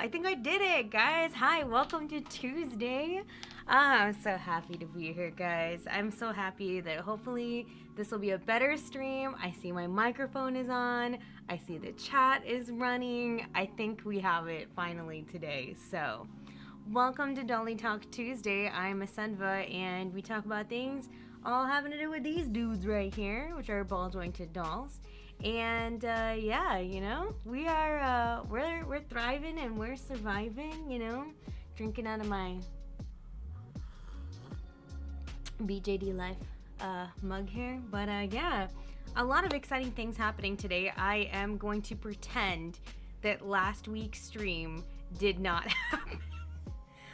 I think I did it, guys. Hi, welcome to Tuesday. I'm so happy to be here, guys. I'm so happy that hopefully this will be a better stream. I see my microphone is on. I see the chat is running. I think we have it finally today. So, welcome to Dolly Talk Tuesday. I'm Asenva, and we talk about things all having to do with these dudes right here, which are ball jointed dolls. And yeah, you know, we are we're thriving and we're surviving, you know, drinking out of my BJD Life mug here. But yeah, a lot of exciting things happening today. I am going to pretend that last week's stream did not happen.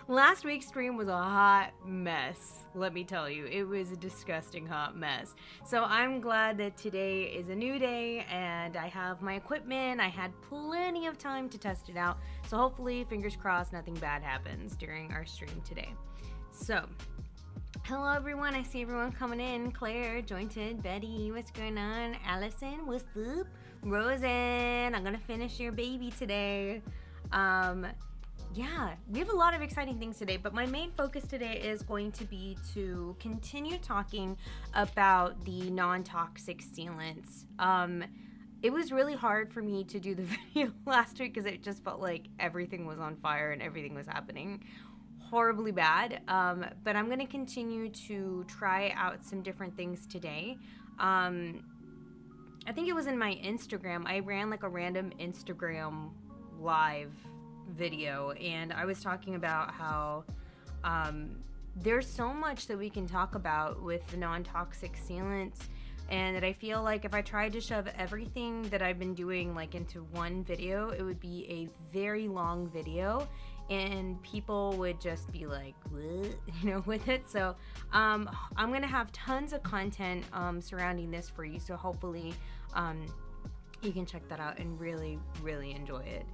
Last week's stream was a hot mess, let me tell you. It was a disgusting hot mess. So I'm glad that today is a new day and I have my equipment. I had plenty of time to test it out. So hopefully, fingers crossed, nothing bad happens during our stream today. So, hello everyone. I see everyone coming in. Claire, Jointed, Betty, what's going on? Allison, what's up? Rosen, I'm gonna finish your baby today. Yeah, we have a lot of exciting things today, but my main focus today is going to be to continue talking about the non-toxic sealants. It was really hard for me to do the video last week because it just felt like everything was on fire and everything was happening horribly bad. But I'm going to continue to try out some different things today. I think it was in my Instagram. I ran like a random Instagram live video, and I was talking about how there's so much that we can talk about with the non-toxic sealants, and that I feel like if I tried to shove everything that I've been doing like into one video, it would be a very long video and people would just be like, what? You know, with it. So I'm gonna have tons of content surrounding this for you, so hopefully you can check that out and really enjoy it.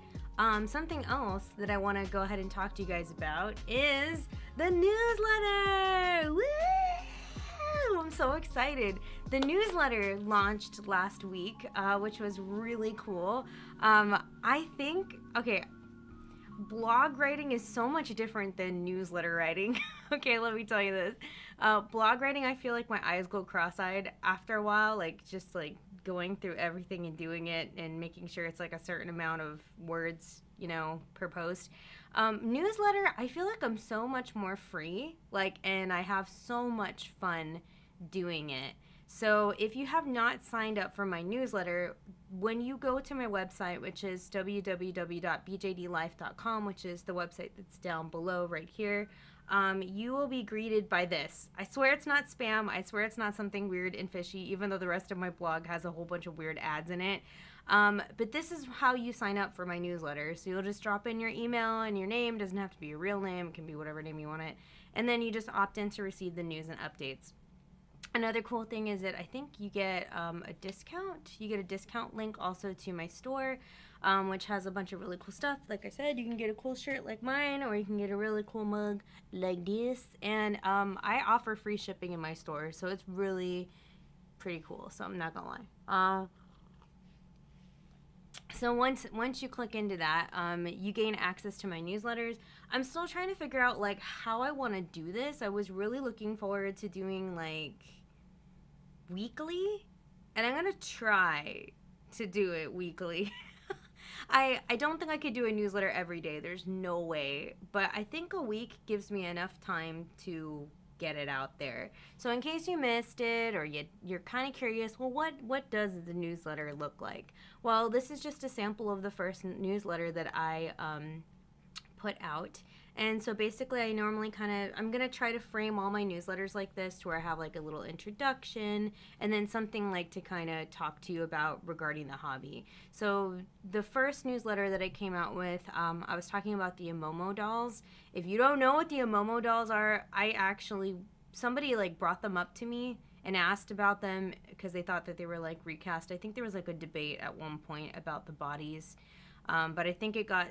Something else that I want to go ahead and talk to you guys about is the newsletter! Woo! I'm so excited. The newsletter launched last week, which was really cool. I think, okay, blog writing is so much different than newsletter writing. Okay, let me tell you this. Blog writing, I feel like my eyes go cross-eyed after a while, like just like going through everything and doing it and making sure it's like a certain amount of words, you know, per post. Newsletter, I feel like I'm so much more free, like, and I have so much fun doing it. So if you have not signed up for my newsletter, when you go to my website, which is www.bjdlife.com, which is the website that's down below right here, you will be greeted by this. I swear it's not spam. I swear it's not something weird and fishy, even though the rest of my blog has a whole bunch of weird ads in it. But this is how you sign up for my newsletter. So you'll just drop in your email and your name. It doesn't have to be your real name. It can be whatever name you want it. And then you just opt in to receive the news and updates. Another cool thing is that I think you get a discount. You get a discount link also to my store, which has a bunch of really cool stuff. Like I said, you can get a cool shirt like mine, or you can get a really cool mug like this. And I offer free shipping in my store, so it's really pretty cool. So I'm not gonna lie. So once you click into that, you gain access to my newsletters. I'm still trying to figure out like how I want to do this. I was really looking forward to doing like weekly, and I'm gonna try to do it weekly. I don't think I could do a newsletter every day. There's no way, but I think a week gives me enough time to get it out there. So in case you missed it, or you're kind of curious, well, what does the newsletter look like? Well, this is just a sample of the first newsletter that I put out. And so basically I normally I'm going to try to frame all my newsletters like this, to where I have like a little introduction and then something like to kind of talk to you about regarding the hobby. So the first newsletter that I came out with, I was talking about the Amomo dolls. If you don't know what the Amomo dolls are, somebody like brought them up to me and asked about them because they thought that they were like recast. I think there was like a debate at one point about the bodies, but I think it got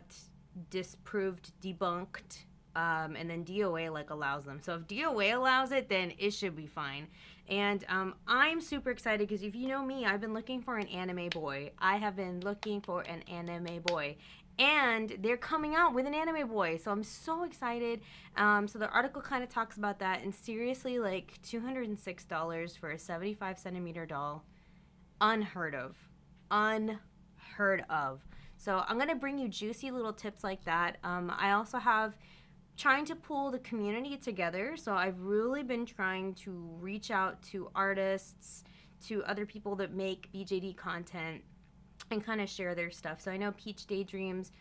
disproved, debunked, and then DOA like allows them. So if DOA allows it, then it should be fine. And I'm super excited because if you know me, I've been looking for an anime boy. I have been looking for an anime boy. and they're coming out with an anime boy, so I'm so excited. So the article kind of talks about that, and seriously, like $206 for a 75 centimeter doll, unheard of, unheard of. So I'm gonna bring you juicy little tips like that. I also have trying to pull the community together. So I've really been trying to reach out to artists, to other people that make BJD content, and kind of share their stuff. So I know Peach Daydreams,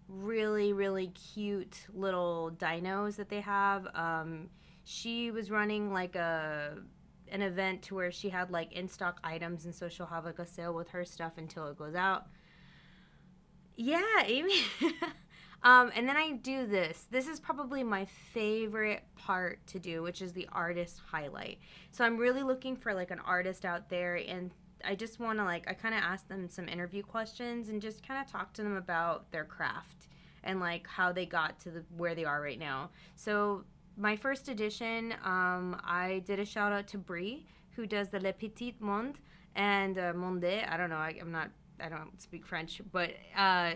really, really cute little dinos that they have. She was running like an event to where she had like in stock items, and so she'll have like a sale with her stuff until it goes out. Yeah, Amy. And then I do this. This is probably my favorite part to do, which is the artist highlight. So I'm really looking for like an artist out there, and I just want to like, I kind of ask them some interview questions and just kind of talk to them about their craft and like how they got to where they are right now. So my first edition, I did a shout out to Brie, who does the Le Petit Monde and Monde. I don't know. I don't speak French, but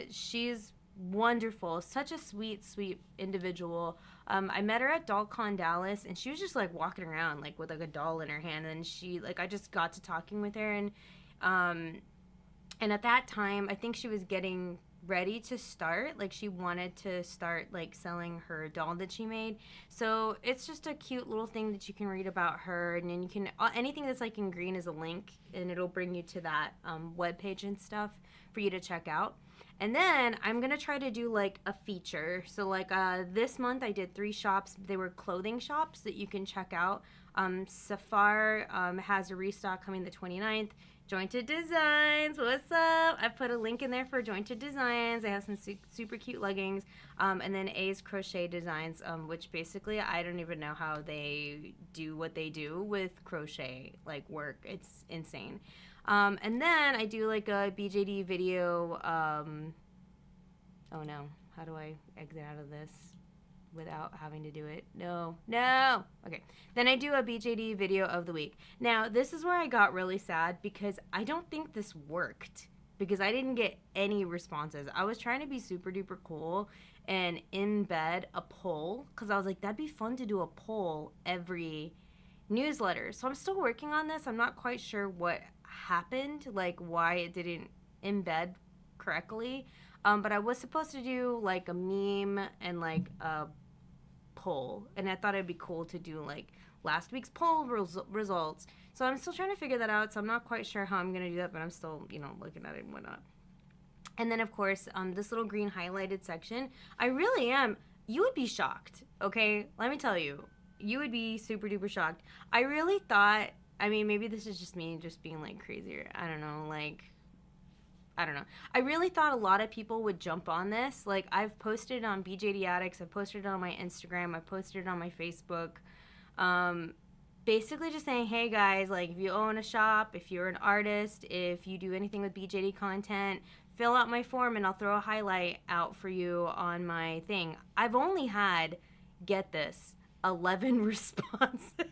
she's wonderful. Such a sweet, sweet individual. I met her at DollCon Dallas, and she was just like walking around like with like a doll in her hand, and she like, I just got to talking with her, and at that time I think she was getting ready to start, like she wanted to start like selling her doll that she made. So it's just a cute little thing that you can read about her, and then you can anything that's like in green is a link, and it'll bring you to that webpage and stuff for you to check out. And then I'm going to try to do like a feature. So like this month I did 3 shops. They were clothing shops that you can check out. Safar has a restock coming the 29th. Jointed Designs, what's up? I put a link in there for Jointed Designs. They have some super cute leggings. And then A's Crochet Designs, which basically I don't even know how they do what they do with crochet like work. It's insane. And then I do like a BJD video. Oh no, how do I exit out of this without having to do it? No. Okay. Then I do a BJD video of the week. Now, this is where I got really sad because I don't think this worked because I didn't get any responses. I was trying to be super duper cool and embed a poll because I was like, that'd be fun to do a poll every newsletter. So I'm still working on this. I'm not quite sure what happened, like why it didn't embed correctly. But I was supposed to do like a meme and like a poll, and I thought it'd be cool to do like last week's poll results. So I'm still trying to figure that out. So I'm not quite sure how I'm gonna do that, but I'm still, looking at it and whatnot. And then of course, this little green highlighted section, I really am. You would be shocked. Okay, let me tell you, you would be super duper shocked. I really thought. I mean, maybe this is just me just being like crazier. I don't know. I really thought a lot of people would jump on this. Like, I've posted on BJD Addicts, I've posted it on my Instagram, I've posted it on my Facebook. Basically just saying, hey guys, like if you own a shop, if you're an artist, if you do anything with BJD content, fill out my form and I'll throw a highlight out for you on my thing. I've only had, get this, 11 responses.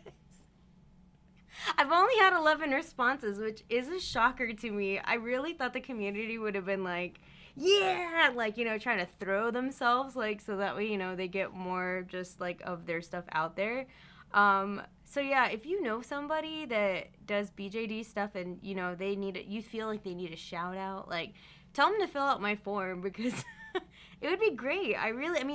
I've only had 11 responses, which is a shocker to me. I really thought the community would have been like, yeah, like, trying to throw themselves, like, so that way, they get more just, like, of their stuff out there. So, yeah, if you know somebody that does BJD stuff and, they need it, you feel like they need a shout out, like, tell them to fill out my form because it would be great.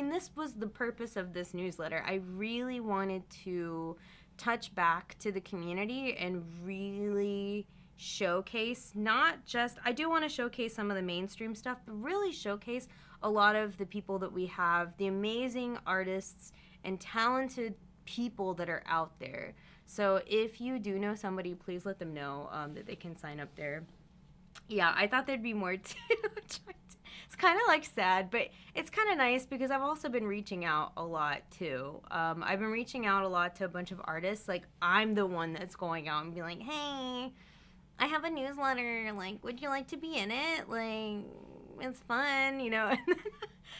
This was the purpose of this newsletter. I really wanted to touch back to the community and really showcase, not just, I do want to showcase some of the mainstream stuff, but really showcase a lot of the people that we have, the amazing artists and talented people that are out there. So if you do know somebody, please let them know that they can sign up there. Yeah, I thought there'd be more too. It's kind of like sad, but it's kind of nice because I've also been reaching out a lot too. I've been reaching out a lot to a bunch of artists. Like, I'm the one that's going out and be like, hey, I have a newsletter. Like, would you like to be in it? Like, it's fun,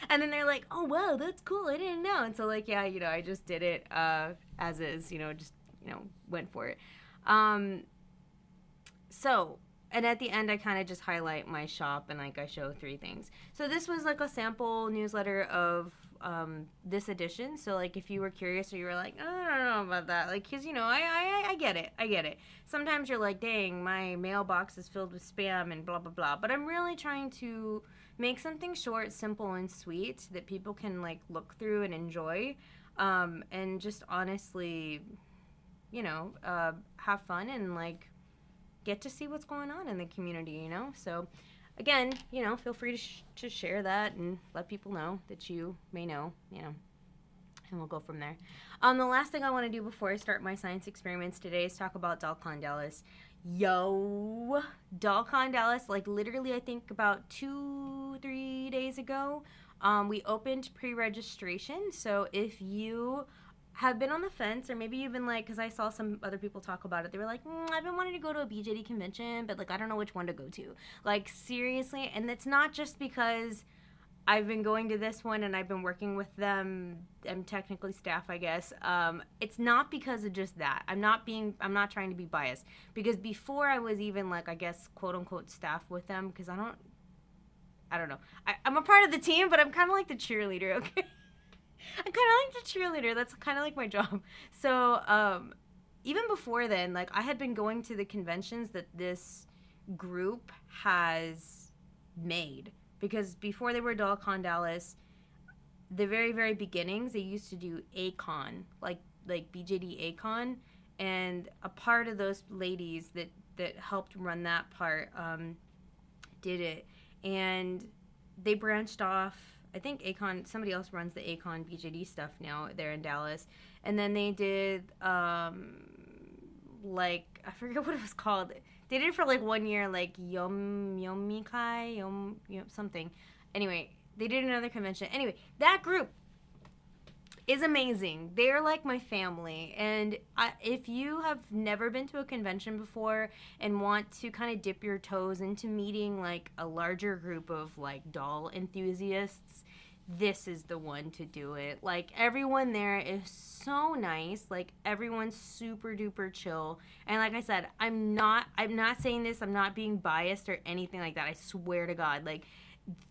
And then they're like, oh, wow, that's cool. I didn't know. And so, like, yeah, I just did it as is, went for it. So and at the end I kind of just highlight my shop and like I show 3 things. So this was like a sample newsletter of this edition. So like if you were curious or you were like, oh, I don't know about that, like, because you know, I get it. Sometimes you're like, dang, my mailbox is filled with spam and blah blah blah, but I'm really trying to make something short, simple, and sweet that people can like look through and enjoy, and just honestly, you know, have fun and like get to see what's going on in the community, you know. So again, you know, feel free to share that and let people know that you may know, you know, and we'll go from there. The last thing I want to do before I start my science experiments today is talk about DolCon Dallas. Yo, DolCon Dallas, like literally I think about 2-3 days ago, we opened pre-registration. So if you have been on the fence, or maybe you've been like, because I saw some other people talk about it, they were like, I've been wanting to go to a BJD convention, but like I don't know which one to go to. Like seriously, and it's not just because I've been going to this one and I've been working with them. I'm technically staff, I guess. It's not because of just that. I'm not trying to be biased, because before I was even like, I guess, quote unquote staff with them, because I don't know. I'm a part of the team, but I'm kind of like the cheerleader, okay? I'm kind of like the cheerleader. That's kind of like my job. So even before then, like I had been going to the conventions that this group has made. Because before they were DolCon Dallas, the very, very beginnings, they used to do ACON, like BJD ACON. And a part of those ladies that helped run that part did it. And they branched off. I think ACON, somebody else runs the ACON BJD stuff now there in Dallas. And then they did, like, I forget what it was called. They did it for like 1 year, like Yomikai, something. Anyway, they did another convention. Anyway, that group is amazing. They're like my family. And if you have never been to a convention before and want to kind of dip your toes into meeting like a larger group of like doll enthusiasts, this is the one to do it. Like everyone there is so nice. Like everyone's super duper chill. And like I said, I'm not saying this, I'm not being biased or anything like that. I swear to God, like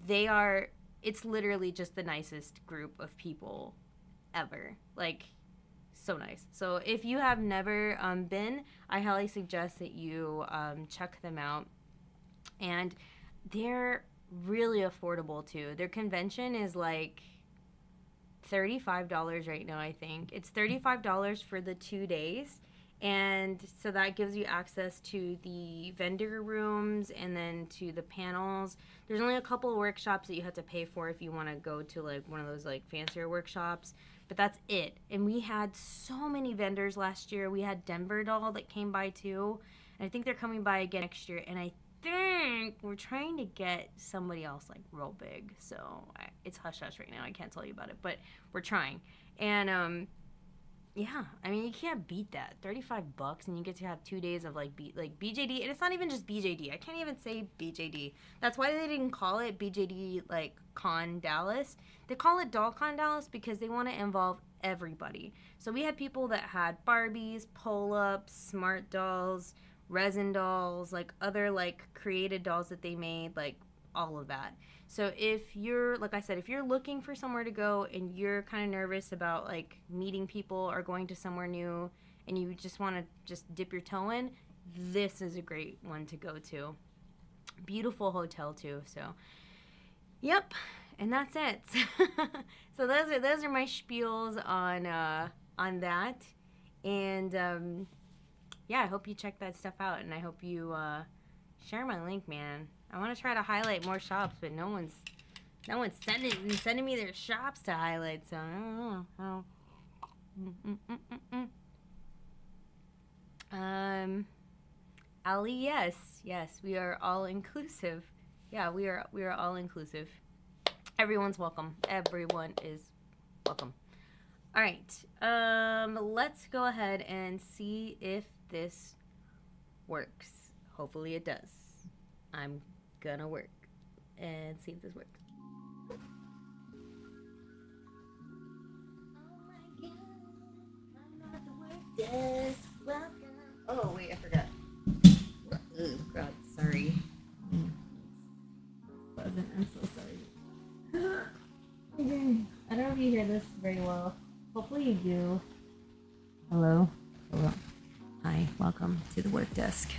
it's literally just the nicest group of people ever. Like so nice. So if you have never been, I highly suggest that you check them out. And they're really affordable too. Their convention is like $35 right now, I think. It's $35 for the 2 days. And so that gives you access to the vendor rooms and then to the panels. There's only a couple of workshops that you have to pay for if you want to go to like one of those like fancier workshops. But that's it. And we had so many vendors last year. We had Denver Doll that came by too. And I think they're coming by again next year. And I think we're trying to get somebody else like real big. So it's hush hush right now. I can't tell you about it. But we're trying. And yeah, I mean, you can't beat that. $35 and you get to have 2 days of like BJD, and it's not even just BJD. I can't even say BJD. That's why they didn't call it BJD like Con Dallas. They call it DolCon Dallas because they want to involve everybody. So we had people that had Barbies, pull-ups, smart dolls, resin dolls, like other like created dolls that they made, like all of that. So if you're, like I said, if you're looking for somewhere to go and you're kind of nervous about like meeting people or going to somewhere new and you just want to just dip your toe in, this is a great one to go to. Beautiful hotel too. So, yep, and that's it. So those are my spiels on that, and yeah, I hope you check that stuff out, and I hope you share my link, man. I want to try to highlight more shops, but no one's sending me their shops to highlight, so I don't know. Ali, yes, we are all inclusive. Yeah, we are all inclusive. Everyone's welcome. Everyone is welcome. All right, let's go ahead and see if this works. Hopefully it does. I'm gonna work and see if this works. Oh my God, I'm not the work. Yes, welcome. Oh wait, I forgot. Oh God, sorry. this very well. Hopefully you do. Hello? Hello. Hi, welcome to the work desk.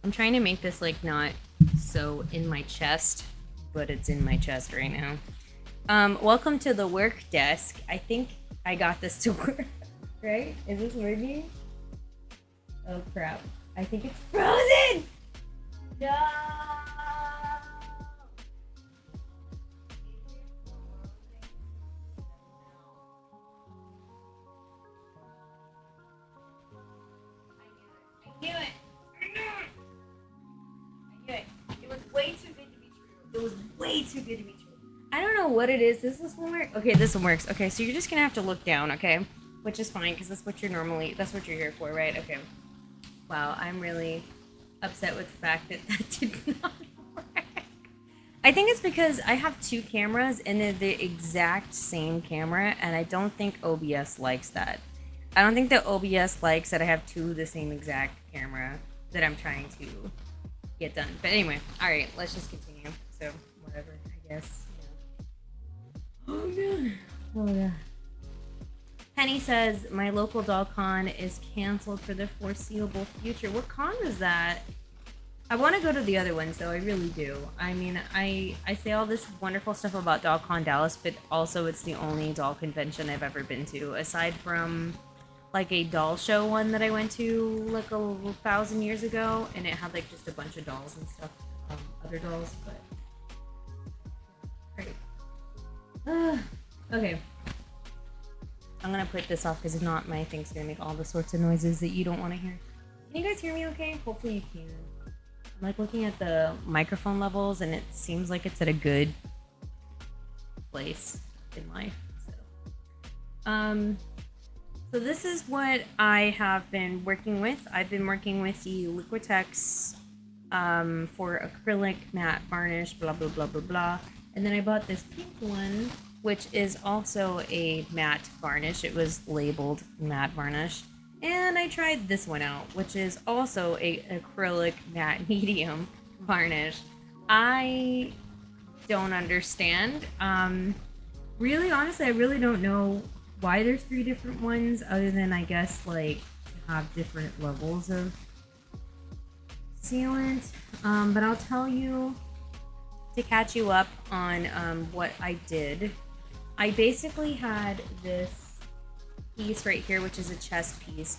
I'm trying to make this like not so in my chest, but it's in my chest right now. Welcome to the work desk. I think I got this to work, right? Is this working? Oh crap. I think it's frozen! No! I knew it. It was way too good to be true. It was way too good to be true. I don't know what it is. Does this one work? Okay, this one works. Okay, so you're just gonna have to look down, okay? Which is fine, because that's what you're here for, right? Okay. Wow, I'm really upset with the fact that that did not work. I think it's because I have two cameras and they're the exact same camera, and I don't think OBS likes that. I don't think that OBS likes that I have two of the same exact camera that I'm trying to get done. But anyway, alright, let's just continue. So, whatever, I guess. Yeah. Oh, God. Oh, yeah. Penny says, my local doll con is canceled for the foreseeable future. What con is that? I want to go to the other ones, though. I really do. I mean, I say all this wonderful stuff about DollCon Dallas, but also it's the only doll convention I've ever been to, aside from like a doll show one that I went to like 1,000 years ago, and it had like just a bunch of dolls and stuff, other dolls, but great. Okay. I'm gonna put this off because if not, my thing's gonna make all the sorts of noises that you don't want to hear. Can you guys hear me okay? Hopefully you can. I'm like looking at the microphone levels and it seems like it's at a good place in life. So this is what I have been working with. I've been working with the Liquitex for acrylic matte varnish, blah blah blah blah blah. And then I bought this pink one, which is also a matte varnish. It was labeled matte varnish. And I tried this one out, which is also a acrylic matte medium varnish. I don't understand. Really, honestly, I really don't know why there's 3 different ones, other than I guess like have different levels of sealant. But I'll tell you to catch you up on what I did. I basically had this piece right here, which is a chest piece,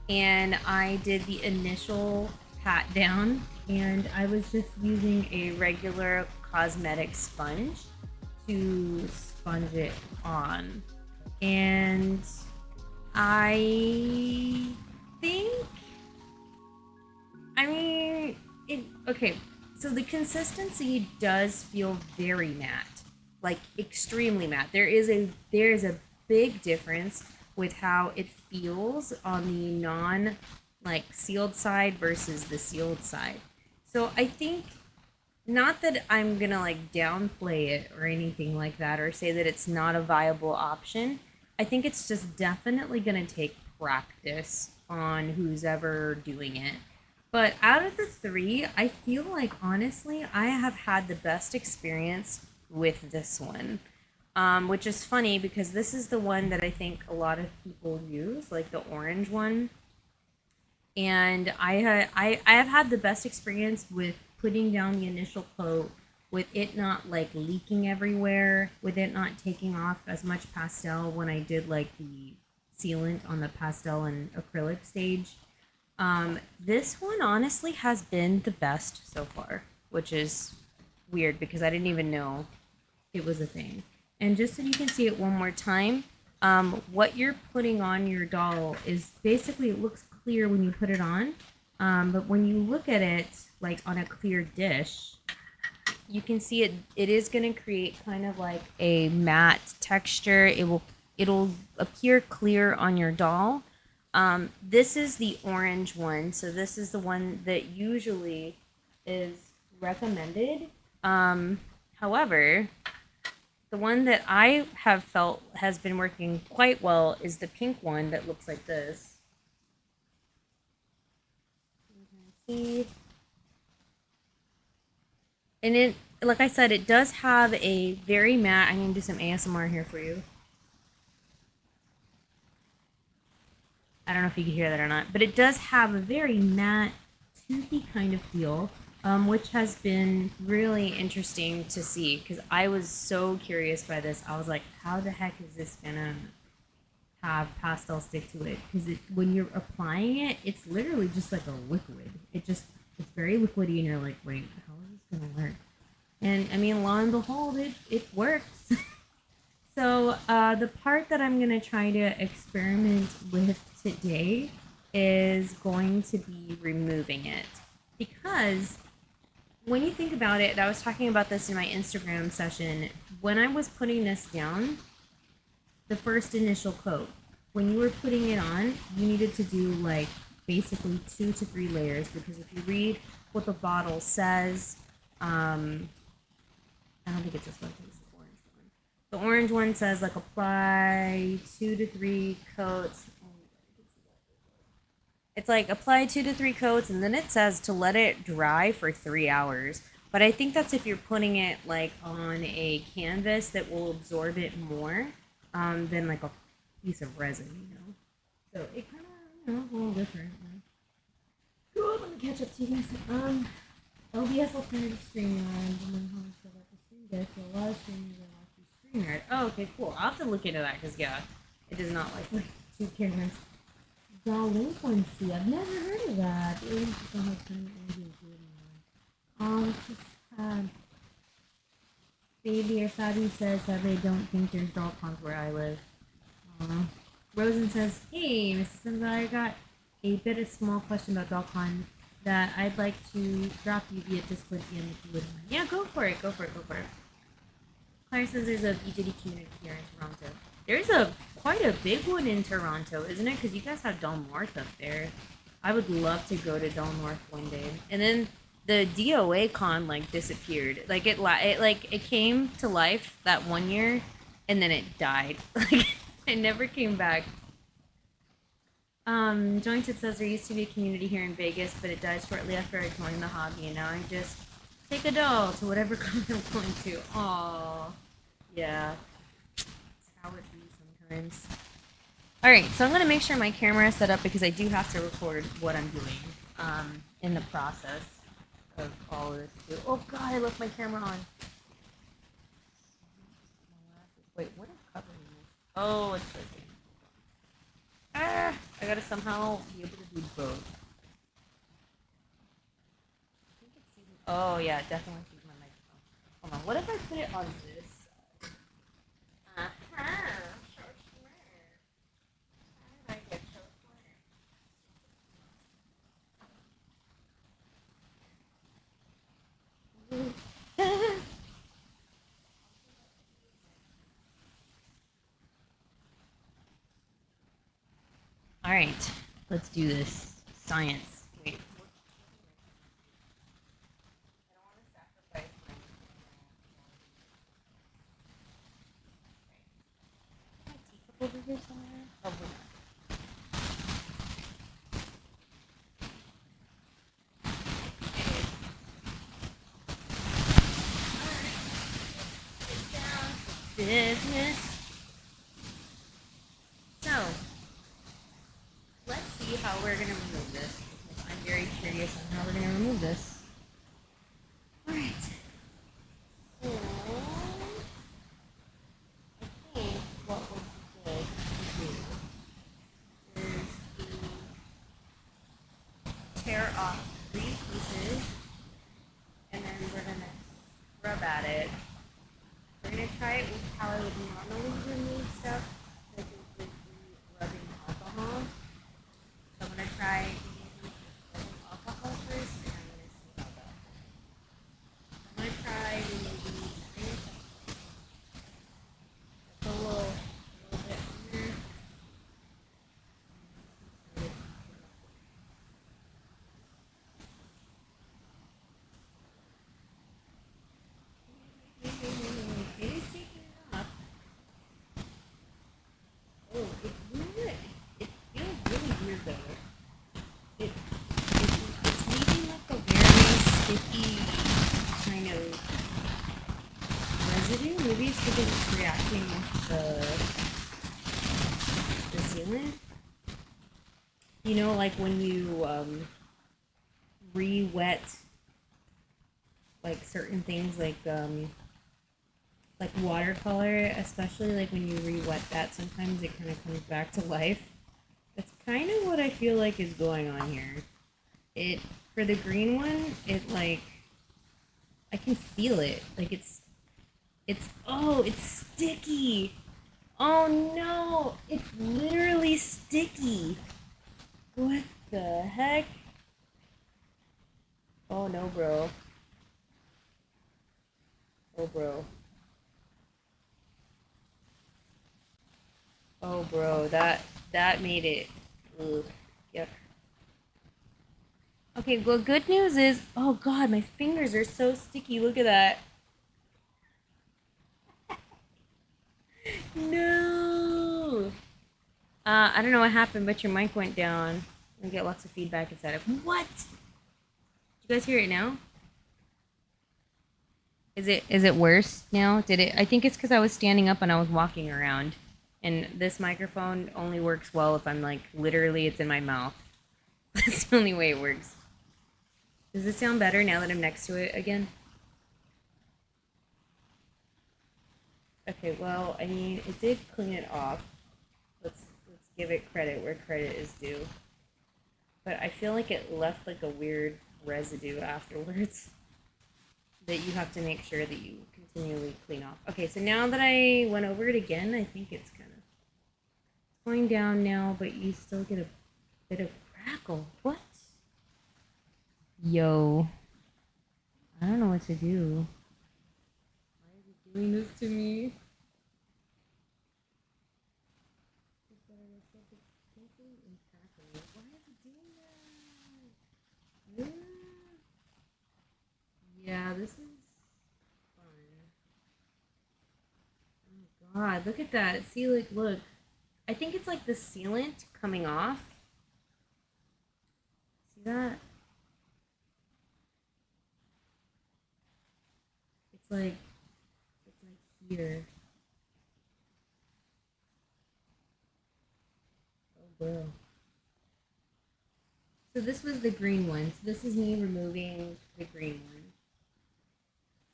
and I did the initial pat down, and I was just using a regular cosmetic sponge to sponge it on. And I think, I mean, okay, so the consistency does feel very matte, like extremely matte. There is a big difference with how it feels on the non like sealed side versus the sealed side. So I think, not that I'm gonna like downplay it or anything like that, or say that it's not a viable option. I think it's just definitely gonna take practice on who's ever doing it. But out of the 3, I feel like honestly I have had the best experience with this one. Which is funny because this is the one that I think a lot of people use, like the orange one. And I have had the best experience with putting down the initial coat, with it not like leaking everywhere, with it not taking off as much pastel when I did like the sealant on the pastel and acrylic stage. This one honestly has been the best so far, which is weird because I didn't even know it was a thing. And just so you can see it one more time, what you're putting on your doll is basically, it looks clear when you put it on, but when you look at it like on a clear dish, you can see it is going to create kind of like a matte texture. It'll appear clear on your doll. This is the orange one, so this is the one that usually is recommended. However, the one that I have felt has been working quite well is the pink one that looks like this. You can see. And like I said, it does have a very matte. I'm gonna do some ASMR here for you. I don't know if you can hear that or not, but it does have a very matte, toothy kind of feel, which has been really interesting to see because I was so curious by this. I was like, how the heck is this gonna have pastel stick to it? Because when you're applying it, it's literally just like a liquid. It's very liquidy, and you're like, wait, how is this gonna work? And I mean, lo and behold, it works. So the part that I'm going to try to experiment with today is going to be removing it. Because when you think about it, I was talking about this in my Instagram session. When I was putting this down, the first initial coat, when you were putting it on, you needed to do like basically 2 to 3 layers. Because if you read what the bottle says, I don't think it's this one. The orange one says like apply 2 to 3 coats. It's like apply 2 to 3 coats, and then it says to let it dry for 3 hours. But I think that's if you're putting it like on a canvas that will absorb it more than like a piece of resin, you know. So it kind of, a little different. Cool. Let me catch up to you guys. OBS alternative streamline. There's a lot of streaming. Oh, okay, cool. I'll have to look into that because, yeah, it does not like 2 cameras. Dolly, I've never heard of that. Baby or Fabi says that they don't think there's dog cons where I live. Rosen says, hey, Mrs. Simba, I got a bit of small question about DogCon that I'd like to drop you via Discord DM if you wouldn't mind. Yeah, go for it. Claire says there's a BJD community here in Toronto. There's quite a big one in Toronto, isn't it? Because you guys have Del North up there. I would love to go to Del North one day. And then the DOA con like disappeared. Like it came to life that one year, and then it died. Like it never came back. Jointed says there used to be a community here in Vegas, but it died shortly after I joined the hobby, and now I just take a doll to whatever con I'm going to. Aww. Yeah. That's how it be sometimes. Alright, so I'm going to make sure my camera is set up because I do have to record what I'm doing in the process of all of this too. Oh god, I left my camera on. Wait, what is covering this? Oh, it's working. I gotta somehow be able to do both. Oh yeah, definitely use my microphone. Hold on, what if I put it on this side? All right, let's do this. Science. Wait. Over here somewhere? Probably not. Business. So, let's see how we're going to remove this. I'm very curious on how we're going to remove this. Alright. So, I think what would be good to do is to tear off 3 pieces, and then we're going to scrub at it. We're going to try it with how I would the sealant. You know, like when you re-wet like certain things, like watercolor, especially like when you re-wet that, sometimes it kind of comes back to life. That's kind of what I feel like is going on here. It, for the green one, it like, I can feel it. Like oh, it's sticky. Oh no, it's literally sticky. What the heck? Oh no, bro. Oh, bro. Oh, bro. That made it. Ugh. Yep. Okay, well, good news is, oh god, my fingers are so sticky. Look at that. No. I don't know what happened, but your mic went down. I get lots of feedback inside of. What? Did you guys hear it now? Is it worse now? Did it? I think it's because I was standing up and I was walking around, and this microphone only works well if I'm like literally it's in my mouth. That's the only way it works. Does this sound better now that I'm next to it again? Okay, well, I mean, it did clean it off. Let's give it credit where credit is due. But I feel like it left like a weird residue afterwards that you have to make sure that you continually clean off. Okay, so now that I went over it again, I think it's kind of going down now, but you still get a bit of crackle. What? Yo. I don't know what to do. Why is it doing this to me? Why is it doing that? Yeah, this is fun. Oh my god, look at that. See, like, look. I think it's like the sealant coming off. See that? It's like here. Oh, bro. So this was the green one. So this is me removing the green one.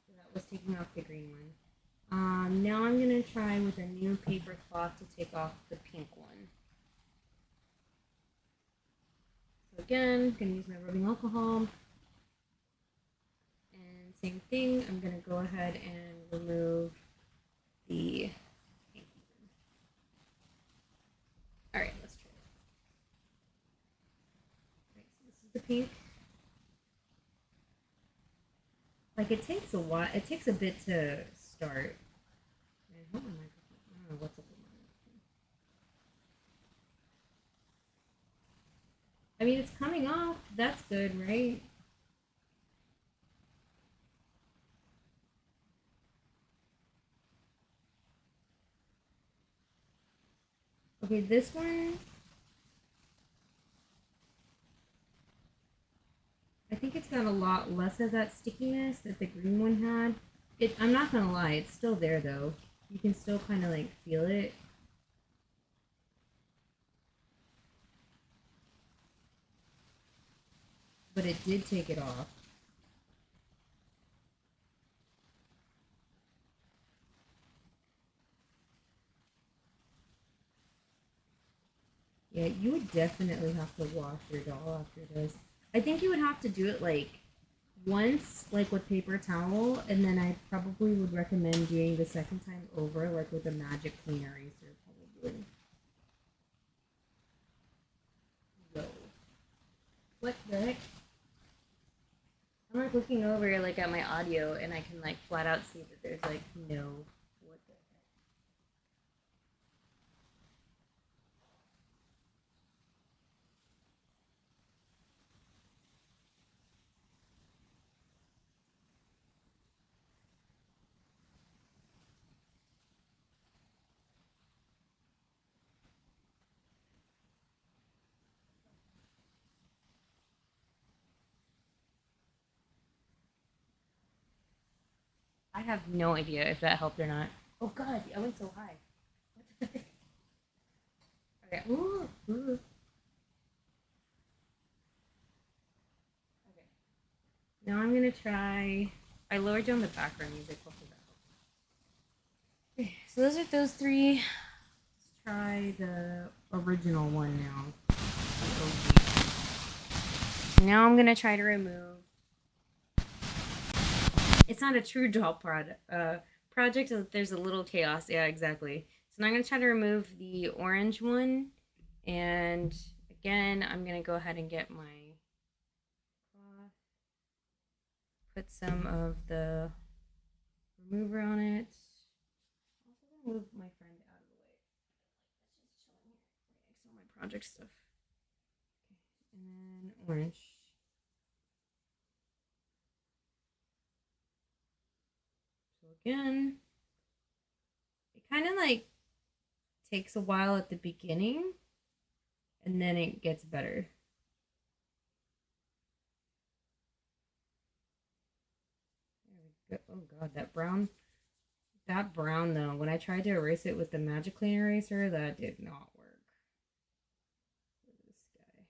So that was taking off the green one. Now I'm gonna try with a new paper cloth to take off the pink one. So again, I'm gonna use my rubbing alcohol. And same thing, I'm gonna go ahead and remove the pink one. Alright, let's try it. Alright, so this is the pink. Like, it takes a while, it takes a bit to start. Man, hold my microphone. I don't know what's up with my microphone. I mean, it's coming off. That's good, right? Okay, this one, I think it's got a lot less of that stickiness that the green one had. I'm not gonna lie, it's still there though. You can still kind of like feel it. But it did take it off. Yeah, you would definitely have to wash your doll after this. I think you would have to do it like once, like with paper towel, and then I probably would recommend doing the second time over, like with a magic clean eraser, probably. Yo. What the heck? I'm like looking over like at my audio, and I can like flat out see that there's like no. What the heck? I have no idea if that helped or not. Oh god, I went so high. Ooh. Okay. Now I'm gonna try. I lowered down the background music. Hopefully that helps. Okay, so those are those three. Let's try the original one now. Now I'm gonna try to remove. It's not a true doll project. So there's a little chaos. Yeah, exactly. So now I'm gonna try to remove the orange one, and again, I'm gonna go ahead and get my cloth, put some of the remover on it. I'm also gonna move my friend out of the way. She's chilling here right next to all my project stuff. Okay, and then orange. So again, it kind of like takes a while at the beginning, and then it gets better. There we go. Oh god, that brown. That brown though, when I tried to erase it with the Magic Clean eraser, that did not work. This guy.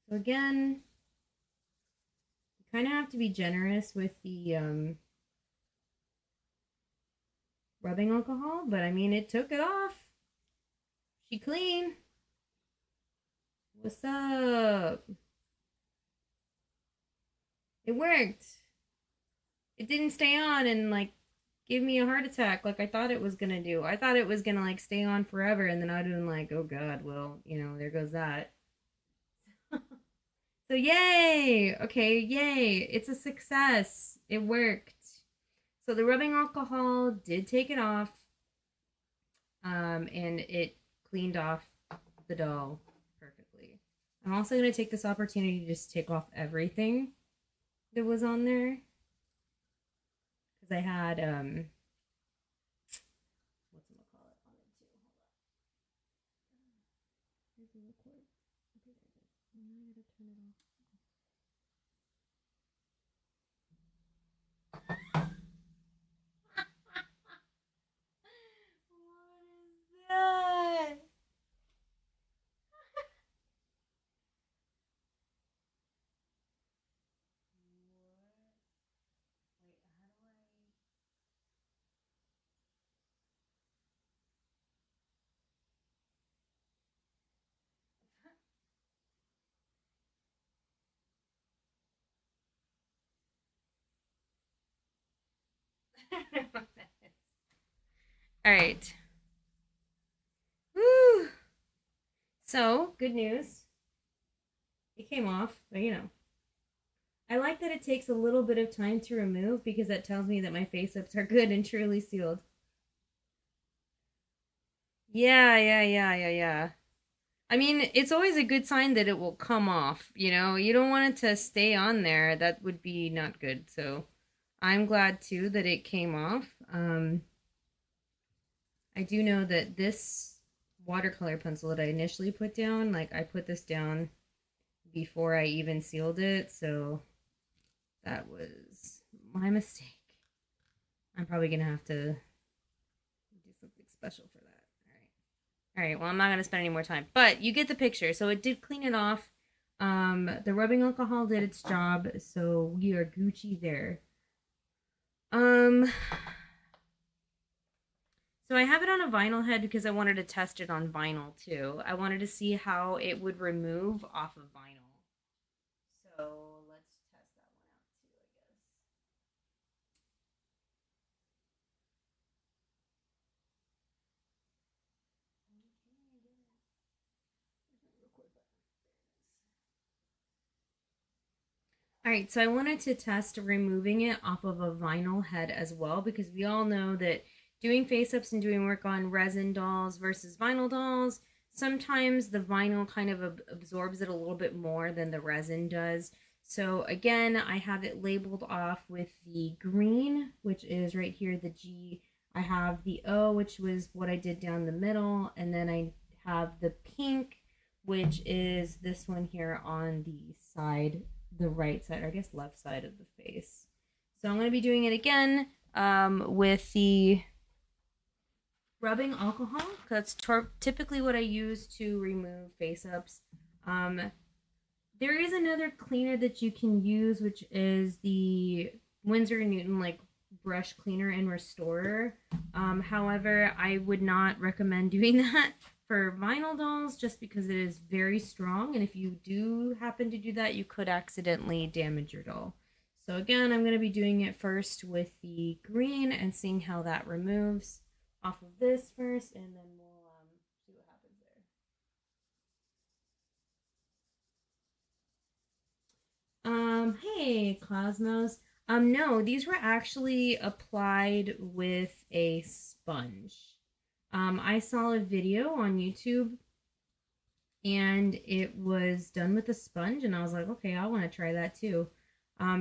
So again, you kind of have to be generous with the rubbing alcohol, but I mean, it took it off. She clean. What's up? It worked. It didn't stay on and like give me a heart attack like I thought it was gonna do. I thought it was gonna like stay on forever, and then I'd been like, oh god, well, you know, there goes that. So yay! Okay, yay! It's a success. It worked. So the rubbing alcohol did take it off, and it cleaned off the doll perfectly. I'm also going to take this opportunity to just take off everything that was on there, because I had whatchamacallit on it too. Hold on. Here's the record. Okay, there it is. Now I gotta turn it off. What is that? Wait, how do I? All right. Woo. So, good news. It came off, but you know. I like that it takes a little bit of time to remove because that tells me that my face ups are good and truly sealed. Yeah. I mean, it's always a good sign that it will come off, you know? You don't want it to stay on there. That would be not good. So, I'm glad too that it came off. I do know that this watercolor pencil that I initially put down, like I put this down before I even sealed it, so that was my mistake. I'm probably gonna have to do something special for that. All right. Well, I'm not gonna spend any more time, but you get the picture. So it did clean it off. The rubbing alcohol did its job, so we are Gucci there. So I have it on a vinyl head because I wanted to test it on vinyl too. I wanted to see how it would remove off of vinyl. So let's test that one out too, I guess. All right, so I wanted to test removing it off of a vinyl head as well, because we all know that doing face ups and doing work on resin dolls versus vinyl dolls, sometimes the vinyl kind of absorbs it a little bit more than the resin does. So again, I have it labeled off with the green, which is right here, the G. I have the O, which was what I did down the middle, and then I have the pink, which is this one here on the side, the right side, or I guess left side of the face. So I'm going to be doing it again with the rubbing alcohol. That's typically what I use to remove face ups. There is another cleaner that you can use, which is the Winsor & Newton like brush cleaner and restorer. However, I would not recommend doing that for vinyl dolls just because it is very strong, and if you do happen to do that, you could accidentally damage your doll. So again, I'm going to be doing it first with the green and seeing how that removes off of this first, and then we'll see what happens there. Hey, Cosmos. No, these were actually applied with a sponge. I saw a video on YouTube and it was done with a sponge, and I was like, okay, I want to try that too.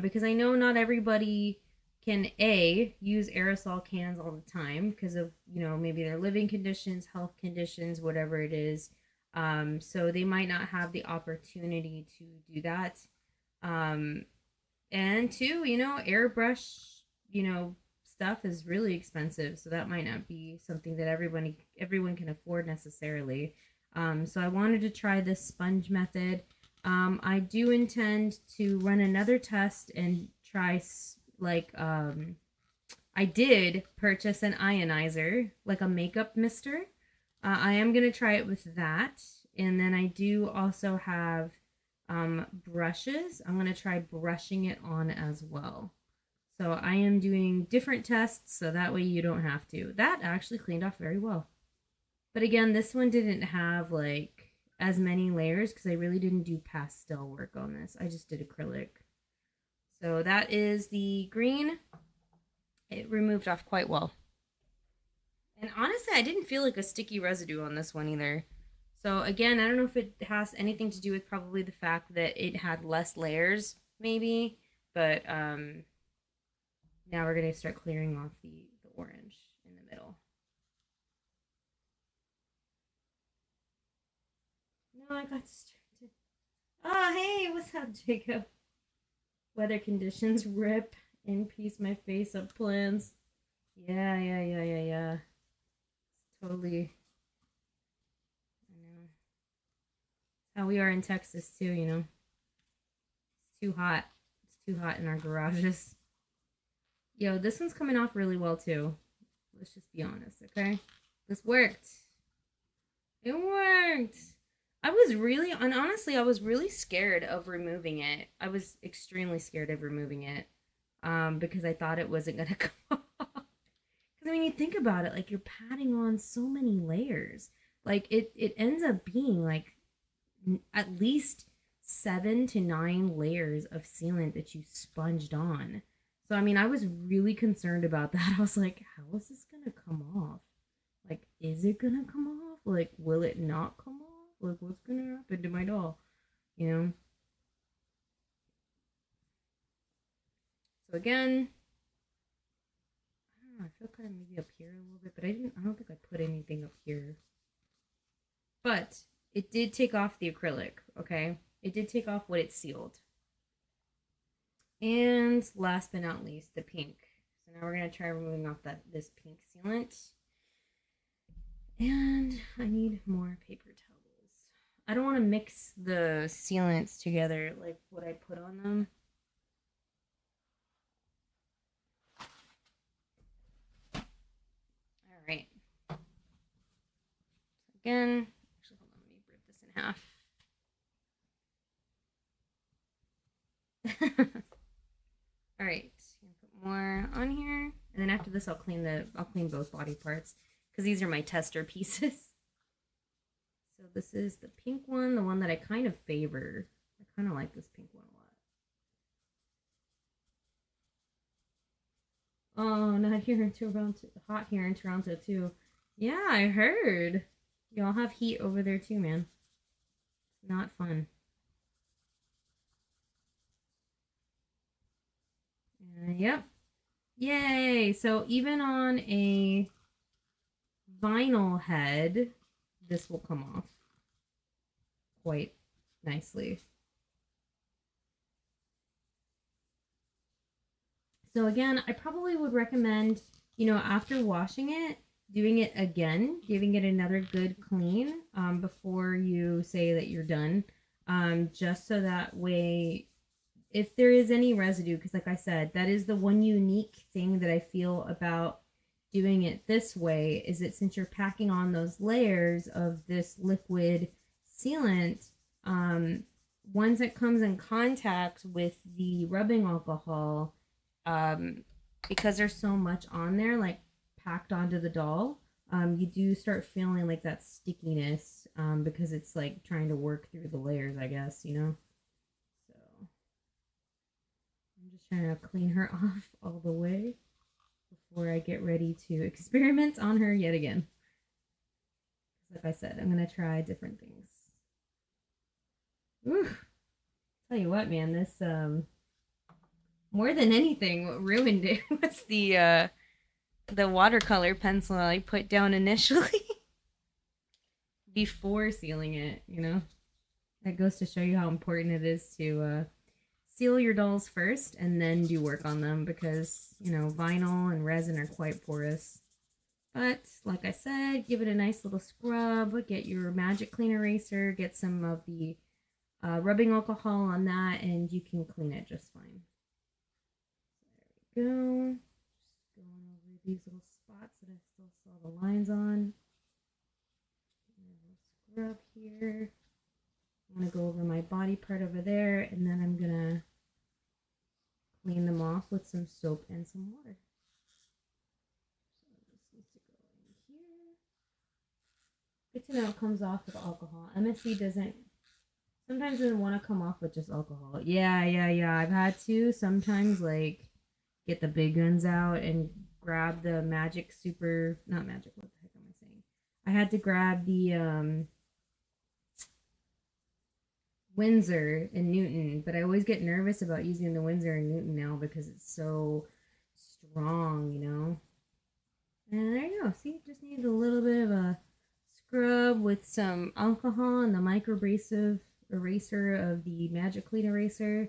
Because I know not everybody can use aerosol cans all the time because of, maybe their living conditions, health conditions, whatever it is. So they might not have the opportunity to do that. And two, airbrush, stuff is really expensive, so that might not be something that everyone can afford necessarily. So I wanted to try this sponge method. I do intend to run another test and try I did purchase an ionizer, like a makeup mister. I am gonna try it with that, and then I do also have brushes. I'm gonna try brushing it on as well. So I am doing different tests so that way you don't have to. That actually cleaned off very well. But again, this one didn't have like as many layers because I really didn't do pastel work on this. I just did acrylic. So that is the green. It removed off quite well. And honestly, I didn't feel like a sticky residue on this one either. So again, I don't know if it has anything to do with probably the fact that it had less layers, maybe. But now we're going to start clearing off the orange in the middle. No, I got distracted. Oh, hey, what's up, Jacob? Weather conditions, rip in peace my face up plans. Yeah. Totally. I know. How we are in Texas too, It's too hot. It's too hot in our garages. Yo, this one's coming off really well too. Let's just be honest, okay? This worked. It worked. And honestly, I was really scared of removing it. I was extremely scared of removing it. Because I thought it wasn't gonna come off. Because I mean, you think about it, like you're patting on so many layers. Like it ends up being like at least 7 to 9 layers of sealant that you sponged on. So I mean, I was really concerned about that. I was like, how is this gonna come off? Like, is it gonna come off? Like, will it not come off? Like, what's gonna happen to my doll? So again, I don't know, I feel kind of maybe up here a little bit, but I don't think I put anything up here. But it did take off the acrylic, okay? It did take off what it sealed. And last but not least, the pink. So now we're gonna try removing off this pink sealant. And I need more paper towels. I don't want to mix the sealants together like what I put on them. All right. Again, actually, hold on, let me rip this in half. All right, put more on here, and then after this, I'll clean both body parts because these are my tester pieces. So this is the pink one, the one that I kind of favor. I kind of like this pink one a lot. Oh, not here in Toronto. Hot here in Toronto too. Yeah, I heard. Y'all have heat over there too, man. Not fun. Yep. Yay! So even on a vinyl head, this will come off quite nicely. So again, I probably would recommend, after washing it, doing it again, giving it another good clean before you say that you're done. Just so that way, if there is any residue, because like I said, that is the one unique thing that I feel about doing it this way, is that since you're packing on those layers of this liquid sealant, um, once it comes in contact with the rubbing alcohol, um, because there's so much on there, like packed onto the doll, you do start feeling like that stickiness, because it's like trying to work through the layers, I guess, you know? So I'm just trying to clean her off all the way before I get ready to experiment on her yet again. Like I said, I'm going to try different things. Ooh, tell you what, man, this, more than anything, what ruined it was the watercolor pencil I put down initially before sealing it, you know? That goes to show you how important it is to seal your dolls first and then do work on them, because, you know, vinyl and resin are quite porous. But like I said, give it a nice little scrub, get your magic clean eraser, get some of the rubbing alcohol on that, and you can clean it just fine. There we go. Just going over these little spots that I still saw the lines on. Scrub here. I'm going to go over my body part over there, and then I'm going to clean them off with some soap and some water. So this needs to go in here. Good to know it comes off with alcohol. MSC doesn't, sometimes doesn't want to come off with just alcohol. Yeah. I've had to sometimes, like, get the big guns out and grab the magic super, not magic, what the heck am I saying? I had to grab the Windsor and Newton, but I always get nervous about using the Windsor and Newton now because it's so strong, you know? And there you go. See, just need a little bit of a scrub with some alcohol and the microabrasive eraser of the Magic Clean Eraser.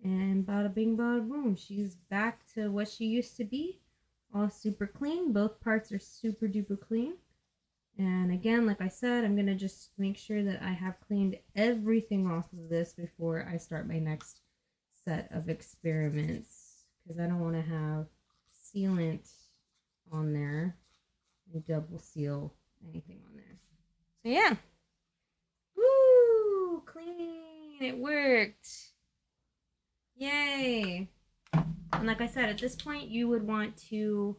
And bada bing, bada boom. She's back to what she used to be. All super clean. Both parts are super duper clean. And again, like I said, I'm going to just make sure that I have cleaned everything off of this before I start my next set of experiments, because I don't want to have sealant on there and double seal anything on there. So yeah. Woo! Clean! It worked! Yay! And like I said, at this point, you would want to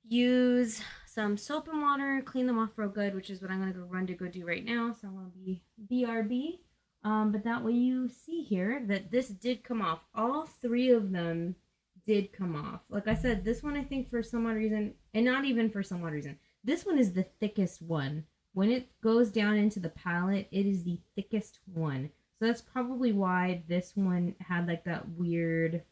use some soap and water, clean them off real good, which is what I'm going to go do right now. So I'm going to be BRB. But that way you see here that this did come off. All three of them did come off. Like I said, this one I think for some odd reason, and not even for some odd reason, this one is the thickest one. When it goes down into the palette, it is the thickest one. So that's probably why this one had like that weird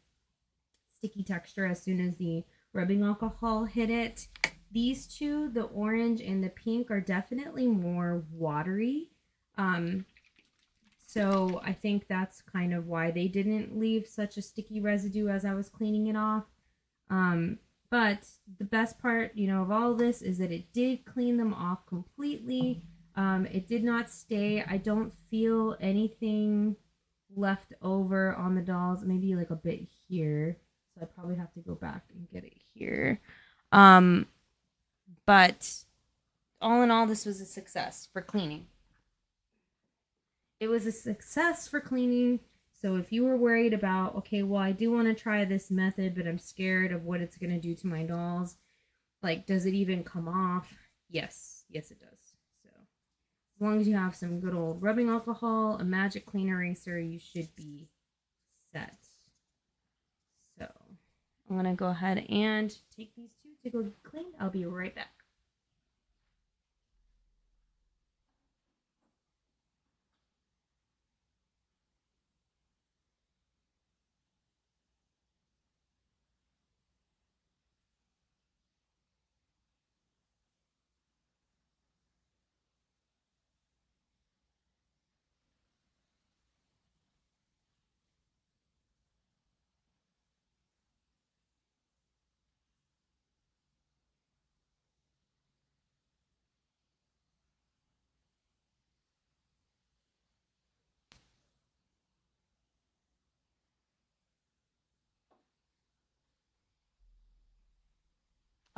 sticky texture as soon as the rubbing alcohol hit it. These two, the orange and the pink, are definitely more watery. So I think that's kind of why they didn't leave such a sticky residue as I was cleaning it off. But the best part, you know, of all of this is that it did clean them off completely. It did not stay. I don't feel anything left over on the dolls. Maybe like a bit here. So I probably have to go back and get it here. But all in all, this was a success for cleaning. It was a success for cleaning. So if you were worried about, okay, well, I do want to try this method, but I'm scared of what it's going to do to my dolls. Like, does it even come off? Yes. Yes, it does. So as long as you have some good old rubbing alcohol, a magic clean eraser, you should be set. So I'm going to go ahead and take these two to go get cleaned. I'll be right back.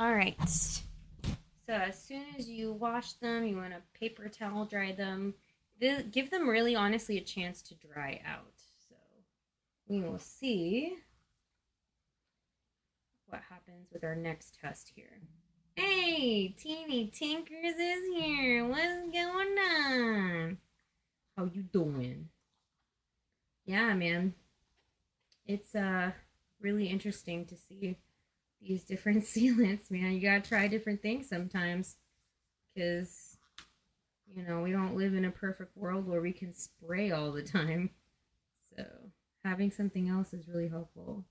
All right. So as soon as you wash them, you want to paper towel dry them. Give them really honestly a chance to dry out. So we will see what happens with our next test here. Hey, Teeny Tinkers is here. What's going on? How you doing? Yeah, man. It's really interesting to see these different sealants, man. You gotta try different things sometimes, because we don't live in a perfect world where we can spray all the time. So having something else is really helpful.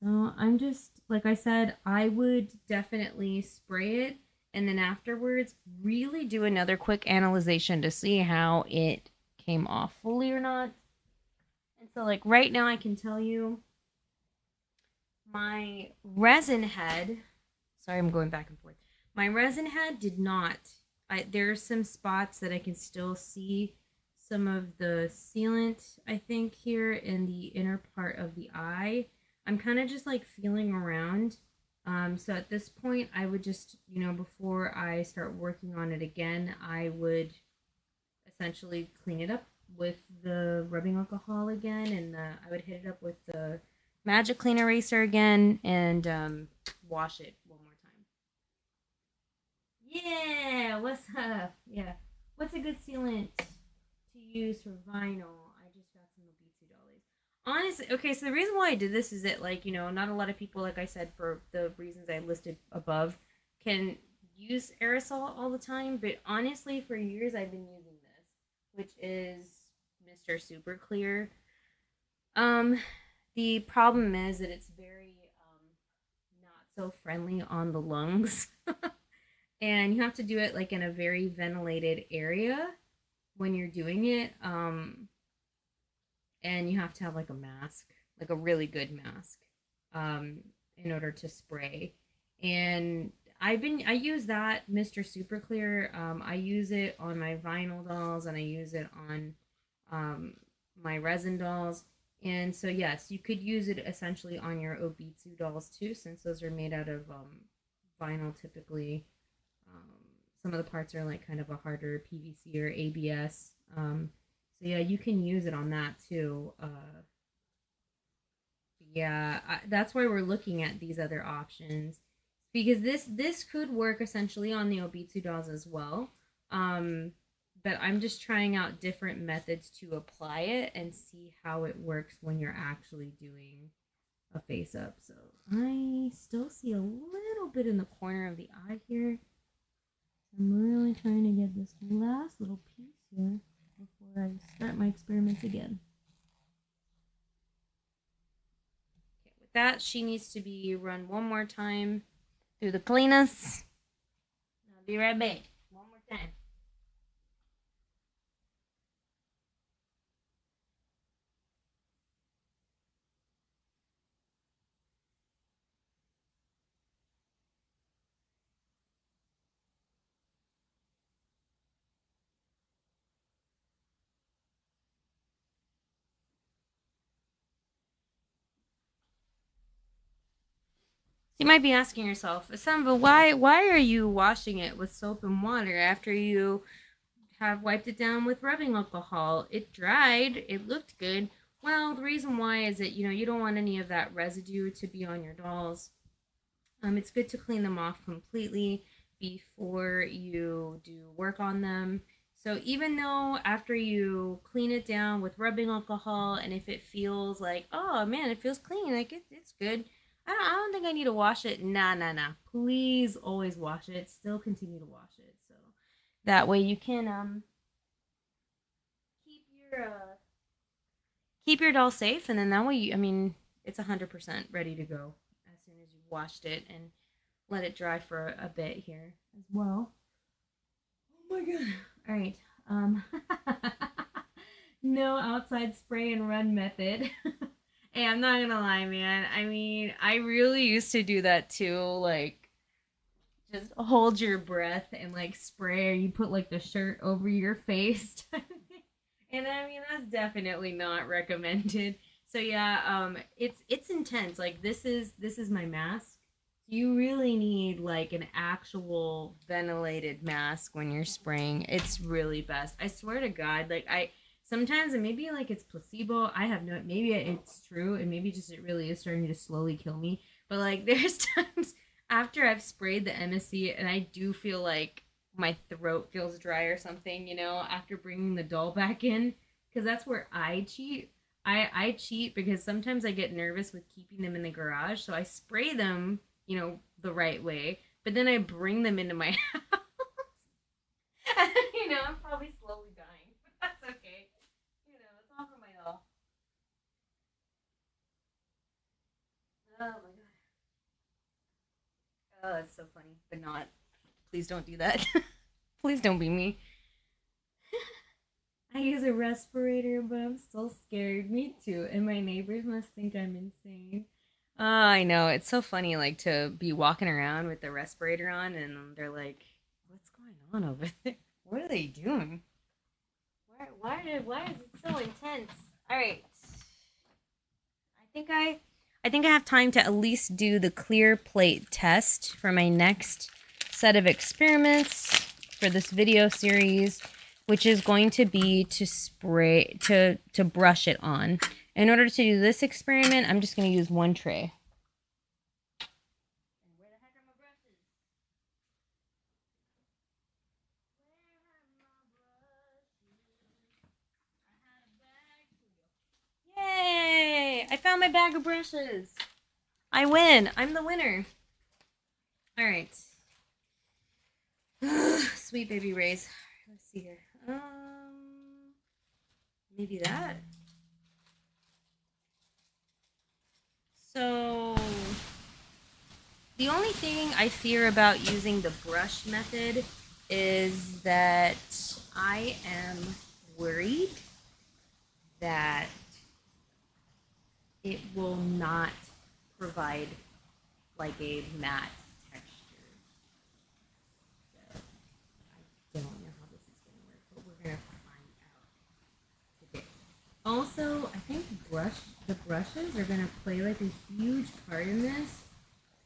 So I'm just, like I said, I would definitely spray it and then afterwards really do another quick analyzation to see how it came off fully or not. And so like right now I can tell you my resin head, sorry, I'm going back and forth. My resin head did not, there's some spots that I can still see some of the sealant, I think, here in the inner part of the eye. I'm kind of just like feeling around. So at this point, I would just, before I start working on it again, I would essentially clean it up with the rubbing alcohol again, and I would hit it up with the Magic Clean Eraser again, and wash it one more time. Yeah, what's up? Yeah, what's a good sealant to use for vinyl? I just got some Obitsu Dollies. Honestly, okay, so the reason why I did this is that, like, not a lot of people, like I said, for the reasons I listed above, can use aerosol all the time, but honestly, for years I've been using this, which is Mr. Super Clear. The problem is that it's very not so friendly on the lungs. And you have to do it like in a very ventilated area when you're doing it. And you have to have like a mask, like a really good mask, in order to spray. And I use that Mr. Super Clear. I use it on my vinyl dolls, and I use it on my resin dolls. And so yes, you could use it essentially on your Obitsu dolls too, since those are made out of vinyl typically. Some of the parts are like kind of a harder PVC or ABS. So yeah, you can use it on that too. Yeah, that's why we're looking at these other options, because this could work essentially on the Obitsu dolls as well. But I'm just trying out different methods to apply it and see how it works when you're actually doing a face up. So I still see a little bit in the corner of the eye here. I'm really trying to get this last little piece here before I start my experiments again. Okay, with that, she needs to be run one more time through the cleaners. I'll be right back. One more time. You might be asking yourself, Asenva, why are you washing it with soap and water after you have wiped it down with rubbing alcohol? It dried, it looked good. Well, the reason why is that you don't want any of that residue to be on your dolls. It's good to clean them off completely before you do work on them. So even though after you clean it down with rubbing alcohol, and if it feels like, oh man, it feels clean, like it's good, I don't think I need to wash it. Nah. Please always wash it. Still continue to wash it. So that way you can keep your doll safe, and then that way it's 100% ready to go as soon as you've washed it and let it dry for a bit here as well. Oh my god. All right. No outside spray and run method. Hey, I'm not gonna lie, man. I really used to do that too. Like, just hold your breath and like spray, or you put like the shirt over your face. And that's definitely not recommended. So yeah, it's intense. Like this is my mask. You really need like an actual ventilated mask when you're spraying. It's really best. I swear to God, like I sometimes, and maybe like it's placebo. I have no, maybe it's true, and maybe just it really is starting to slowly kill me. But like there's times after I've sprayed the MSC and I do feel like my throat feels dry or something, you know, after bringing the doll back in, because that's where I cheat. I cheat because sometimes I get nervous with keeping them in the garage, so I spray them, you know, the right way. But then I bring them into my house. You know, I'm probably slowly dying, but that's okay. You know, it's all for my all. Oh my god. Oh, that's so funny, but not. Please don't do that. Please don't be me. I use a respirator, but I'm still scared. Me too. And my neighbors must think I'm insane. I know. It's so funny, like, to be walking around with the respirator on, and they're like, what's going on over there? What are they doing? Why is it so intense? All right. I think I, I think I have time to at least do the clear plate test for my next set of experiments for this video series, which is going to be to spray to brush it on. In order to do this experiment, I'm just going to use one tray. Where the heck are my brushes? Yay! I found my bag of brushes. I win. I'm the winner. All right. Sweet baby rays. Let's see here. Maybe that. So the only thing I fear about using the brush method is that I am worried that it will not provide like a matte texture. So I don't know how this is going to work, but we're going to find out today. Also, I think the brushes are going to play like a huge part in this,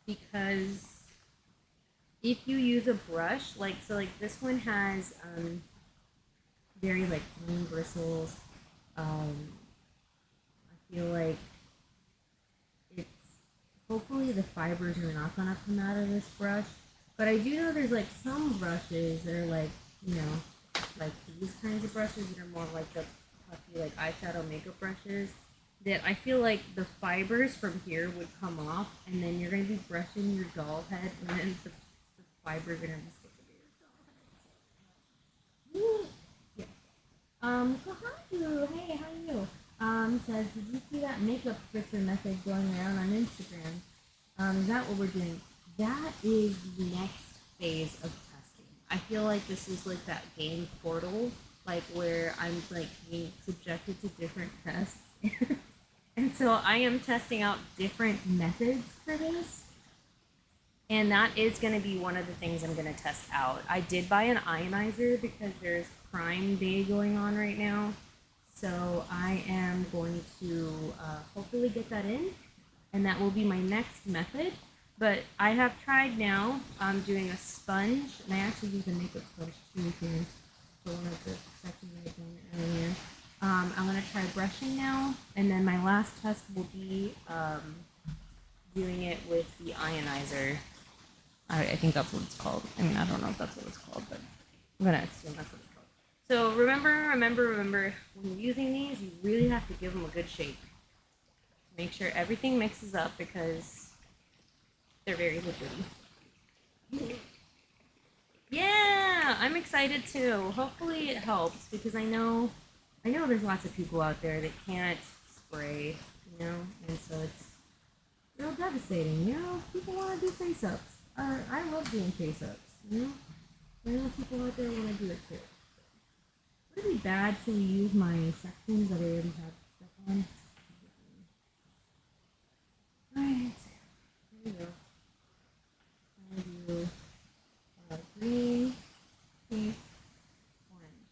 because if you use a brush, like, so like this one has very like clean bristles. I feel like it's, hopefully the fibers are not gonna come out of this brush. But I do know there's like some brushes that are like, you know, like these kinds of brushes that are more like the puffy like eyeshadow makeup brushes, that I feel like the fibers from here would come off, and then you're gonna be brushing your doll head, and then the fibers are gonna be sticking to your doll head. Yeah. So hi, hey, how are you? Says, did you see that makeup spritzer method going around on Instagram? Is that what we're doing? That is the next phase of testing. I feel like this is like that game Portal, like where I'm like being subjected to different tests. And so I am testing out different methods for this. And that is going to be one of the things I'm going to test out. I did buy an ionizer because there's Prime Day going on right now. So I am going to hopefully get that in. And that will be my next method. But I have tried now doing a sponge. And I actually use a makeup sponge too here for one of the sections I did earlier. I'm going to try brushing now. And then my last test will be doing it with the ionizer. I think that's what it's called. I mean, I don't know if that's what it's called, but I'm going to assume that's what it's called. So remember, when you're using these, you really have to give them a good shake. Make sure everything mixes up because they're very liquidy. Yeah, I'm excited too. Hopefully it helps, because I know there's lots of people out there that can't spray, you know, and so it's real devastating. You know, people want to do face-ups. I love doing face-ups, you know? I know people out there want to do it too. Would it be bad to use my sections that I already have stuff on? Alright, here we go. I'm going to do green, pink, orange.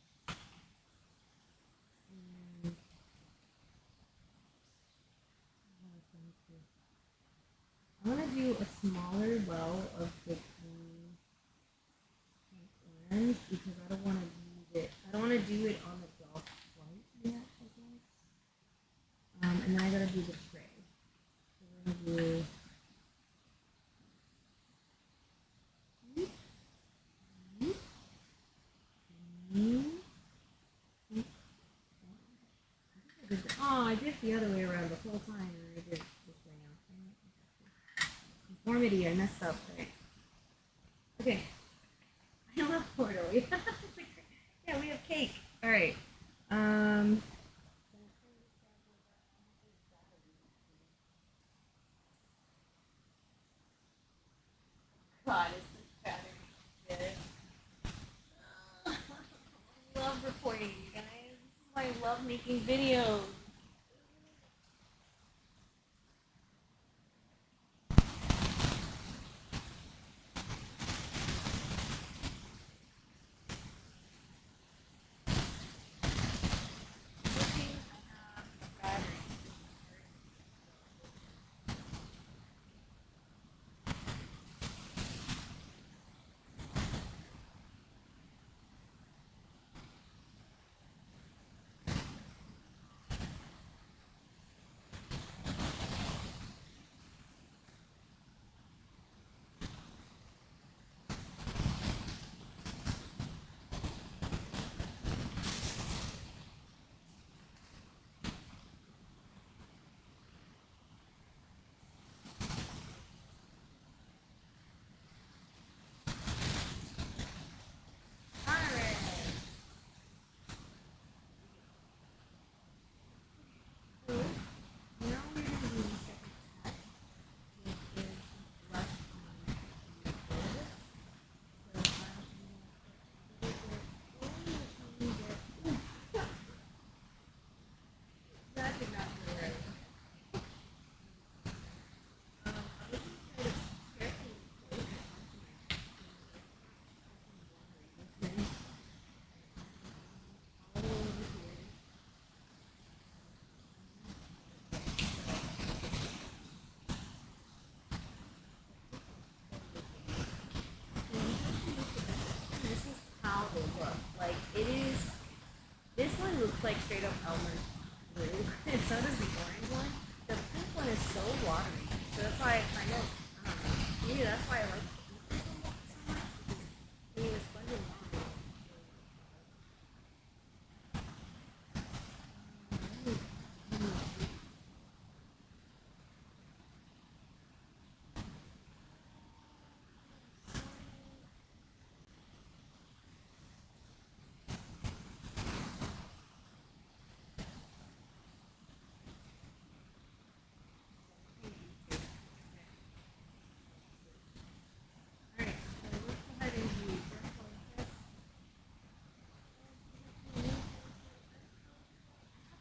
And I'm going to do a smaller lens because I don't want to use it. I don't want to do it on the golf flight yet, I guess. And then I gotta do the tray. So we're gonna do. Oh, I did the other way around the whole time, and I did this way now. Conformity, I messed up. Right? Okay. I love Porto. Yeah, we have cake. All right. God, is this battery good? I love recording, you guys. This is why I love making videos. Like it is. This one looks like straight up Elmer's blue, and so does the orange one. The pink one is so watery, so that's why I kind of, I don't know. Maybe that's why I like the pink one so much. Because it was fun to water.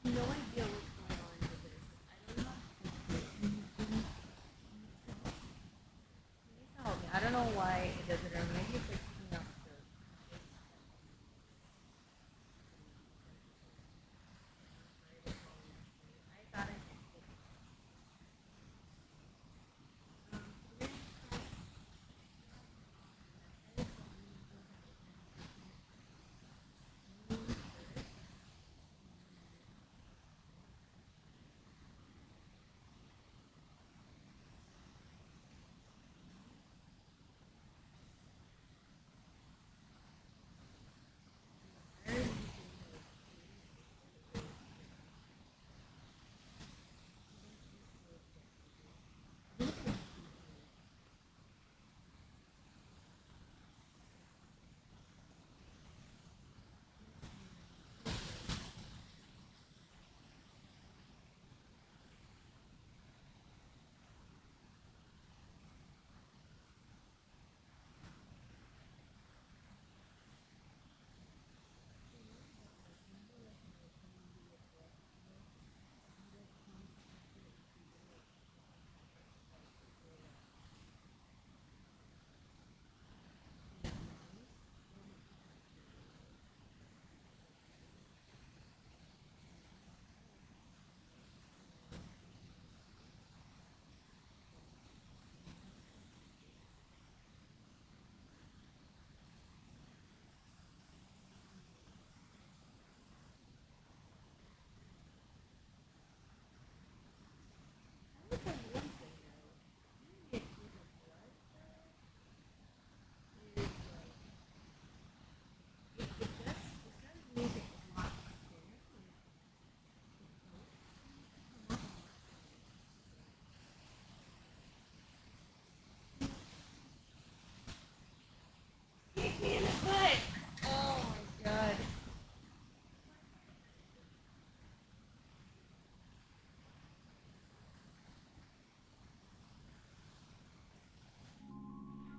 No idea what's going on with this. I don't know. Please help me. I don't know why it does it, or maybe it's like picking up the. I thought I fixed it.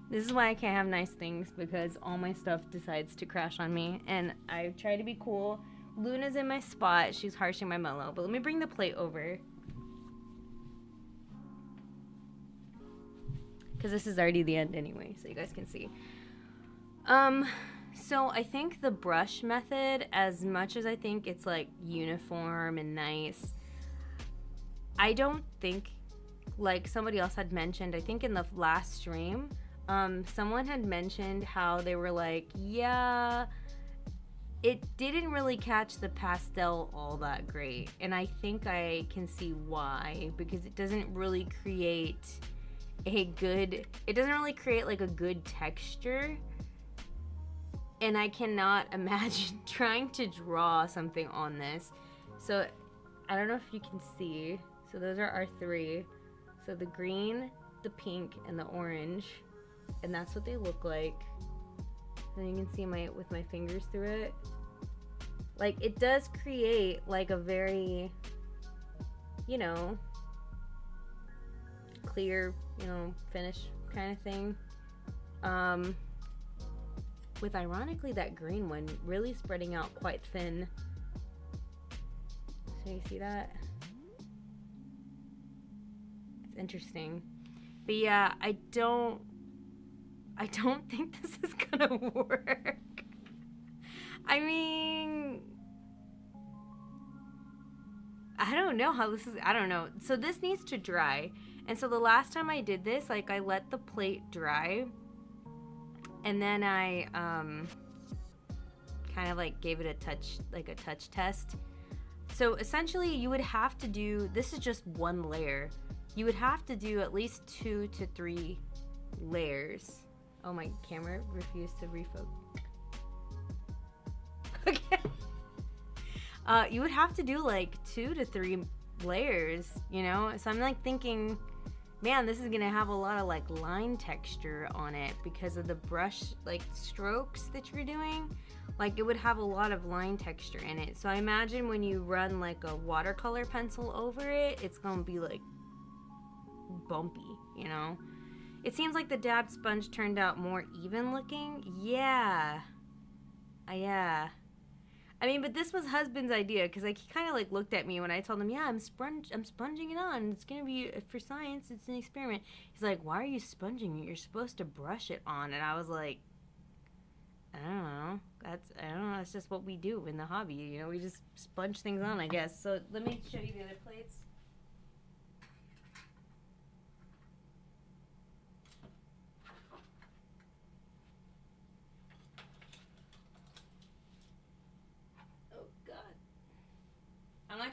This is why I can't have nice things, because all my stuff decides to crash on me. And I try to be cool. Luna's in my spot. She's harshing my mellow. But let me bring the plate over, because this is already the end anyway, so you guys can see. So I think the brush method, as much as I think it's like uniform and nice, I don't think, like somebody else had mentioned, I think in the last stream, someone had mentioned how they were like, yeah, it didn't really catch the pastel all that great. And I think I can see why, because it doesn't really create like a good texture. And I cannot imagine trying to draw something on this. So I don't know if you can see. So those are our three. So the green, the pink, and the orange. And that's what they look like. And you can see with my fingers through it. Like, it does create like a very, you know, clear, you know, finish kind of thing. With ironically that green one really spreading out quite thin. So you see that? It's interesting. But yeah, I don't think this is gonna work. I mean, I don't know how this is, I don't know. So this needs to dry. And so the last time I did this, like, I let the plate dry, and then I kind of like gave it a touch test. So essentially you would have to do, this is just one layer. You would have to do at least 2 to 3 layers. Oh, my camera refused to refocus. Okay. You would have to do like 2 to 3 layers, you know? So I'm like thinking, man, this is gonna have a lot of like line texture on it because of the brush like strokes that you're doing. Like, it would have a lot of line texture in it. So I imagine when you run like a watercolor pencil over it, it's gonna be like bumpy, you know? It seems like the dab sponge turned out more even looking. Yeah. Yeah. I mean, but this was husband's idea, because like he kind of like looked at me when I told him, yeah, I'm sponging it on. It's gonna be for science. It's an experiment. He's like, why are you sponging it? You're supposed to brush it on. And I was like, I don't know. That's just what we do in the hobby. You know, we just sponge things on, I guess. So let me show you the other plates. I'm gonna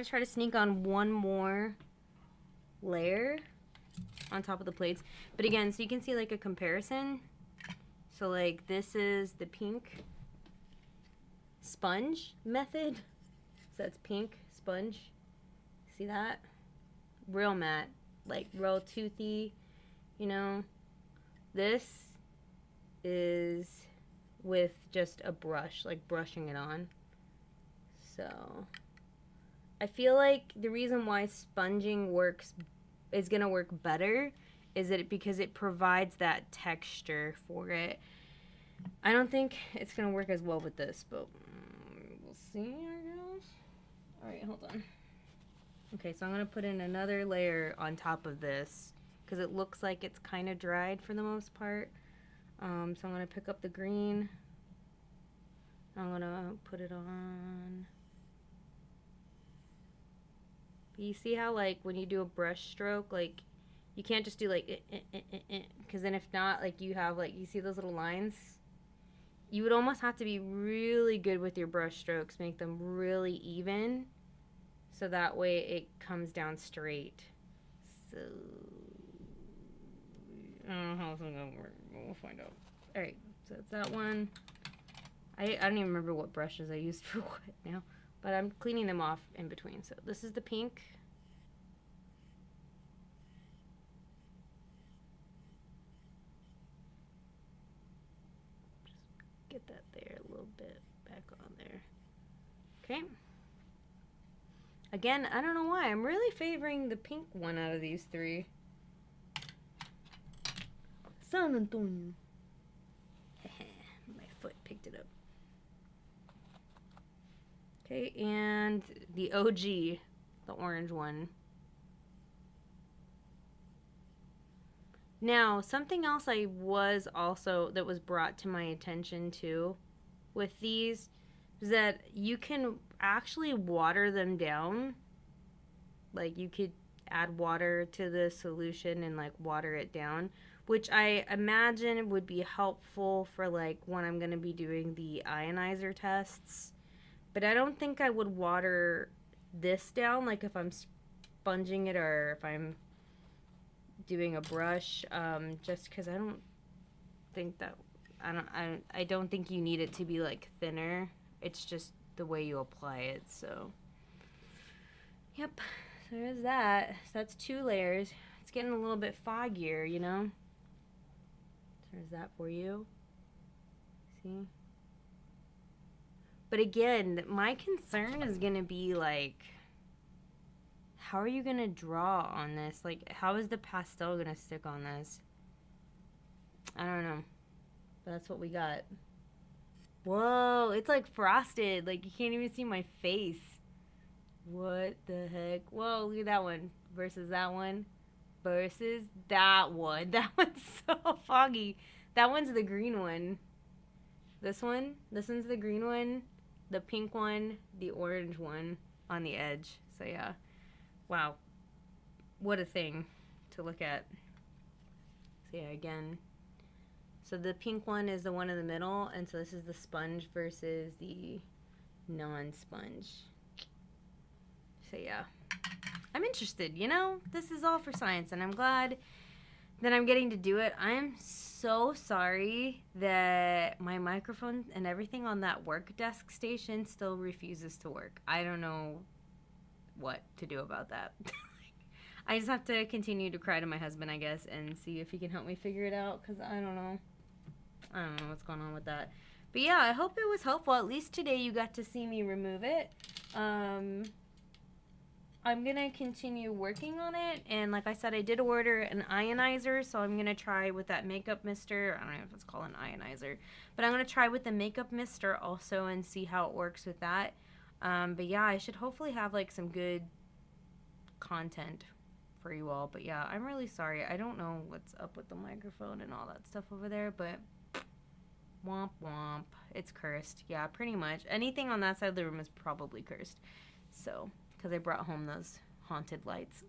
try to sneak on one more layer on top of the plates. But again, so you can see like a comparison. So like this is the pink sponge method. So that's pink sponge. See that? Real matte, like real toothy, you know. This is with just a brush, like brushing it on. So I feel like the reason why sponging is gonna work better is that because it provides that texture for it. I don't think it's gonna work as well with this, but we'll see, I guess. Alright, hold on. Okay, so I'm gonna put in another layer on top of this because it looks like it's kind of dried for the most part. So I'm gonna pick up the green. I'm gonna put it on. You see how like when you do a brush stroke, like you can't just do like because then if not, like you have like, you see those little lines? You would almost have to be really good with your brush strokes, make them really even, so that way it comes down straight. So I don't know how it's gonna work, but we'll find out. Alright, so it's that one. I don't even remember what brushes I used for what now, but I'm cleaning them off in between. So this is the pink. Just get that there a little bit, back on there. Okay. Again, I don't know why. I'm really favoring the pink one out of these three. San Antonio. My foot picked it up. Okay, and the OG, the orange one. Now, something else that was brought to my attention too with these is that you can actually water them down. Like, you could add water to the solution and like water it down, which I imagine would be helpful for like when I'm going to be doing the ionizer tests. But I don't think I would water this down, like if I'm sponging it or if I'm doing a brush, just because I don't think that I don't think you need it to be like thinner. It's just the way you apply it. So yep, so there's that. So that's 2 layers. It's getting a little bit foggier, you know. So there's that for you. See? But again, my concern is gonna be like, how are you gonna draw on this? Like, how is the pastel gonna stick on this? I don't know. But that's what we got. Whoa, it's like frosted. Like, you can't even see my face. What the heck? Whoa, look at that one. Versus that one. Versus that one. That one's so foggy. That one's the green one. This one's the green one. The pink one. The orange one on the edge. So, yeah. Wow. What a thing to look at. So, yeah, again. So the pink one is the one in the middle, and so this is the sponge versus the non-sponge. So yeah, I'm interested, you know? This is all for science, and I'm glad that I'm getting to do it. I am so sorry that my microphone and everything on that work desk station still refuses to work. I don't know what to do about that. I just have to continue to cry to my husband, I guess, and see if he can help me figure it out, because I don't know what's going on with that. But yeah, I hope it was helpful. At least today you got to see me remove it. I'm going to continue working on it. And like I said, I did order an ionizer, so I'm going to try with that makeup mister. I don't know if it's called an ionizer. But I'm going to try with the makeup mister also and see how it works with that. But yeah, I should hopefully have like some good content for you all. But yeah, I'm really sorry. I don't know what's up with the microphone and all that stuff over there, but womp womp. It's cursed. Yeah, pretty much. Anything on that side of the room is probably cursed. So, because I brought home those haunted lights.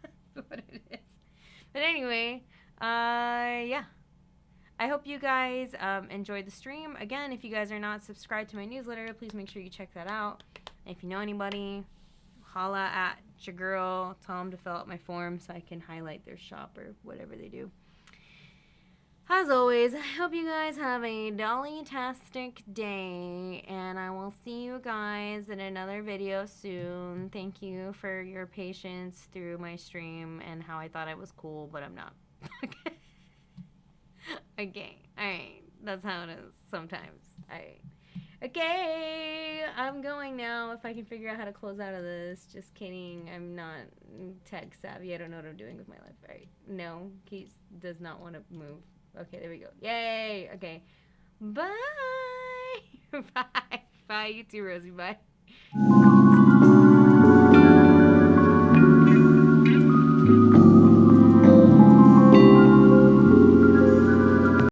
That's what it is. But anyway, yeah. I hope you guys enjoyed the stream. Again, if you guys are not subscribed to my newsletter, please make sure you check that out. And if you know anybody, holla at your girl. Tell them to fill out my form so I can highlight their shop or whatever they do. As always, I hope you guys have a dollytastic day, and I will see you guys in another video soon. Thank you for your patience through my stream and how I thought I was cool, but I'm not. Okay, alright. That's how it is sometimes. Alright. Okay, I'm going now. If I can figure out how to close out of this. Just kidding. I'm not tech savvy. I don't know what I'm doing with my life. Alright. No, he does not want to move. Okay, there we go. Yay! Okay. Bye! Bye. Bye, you too, Rosie. Bye.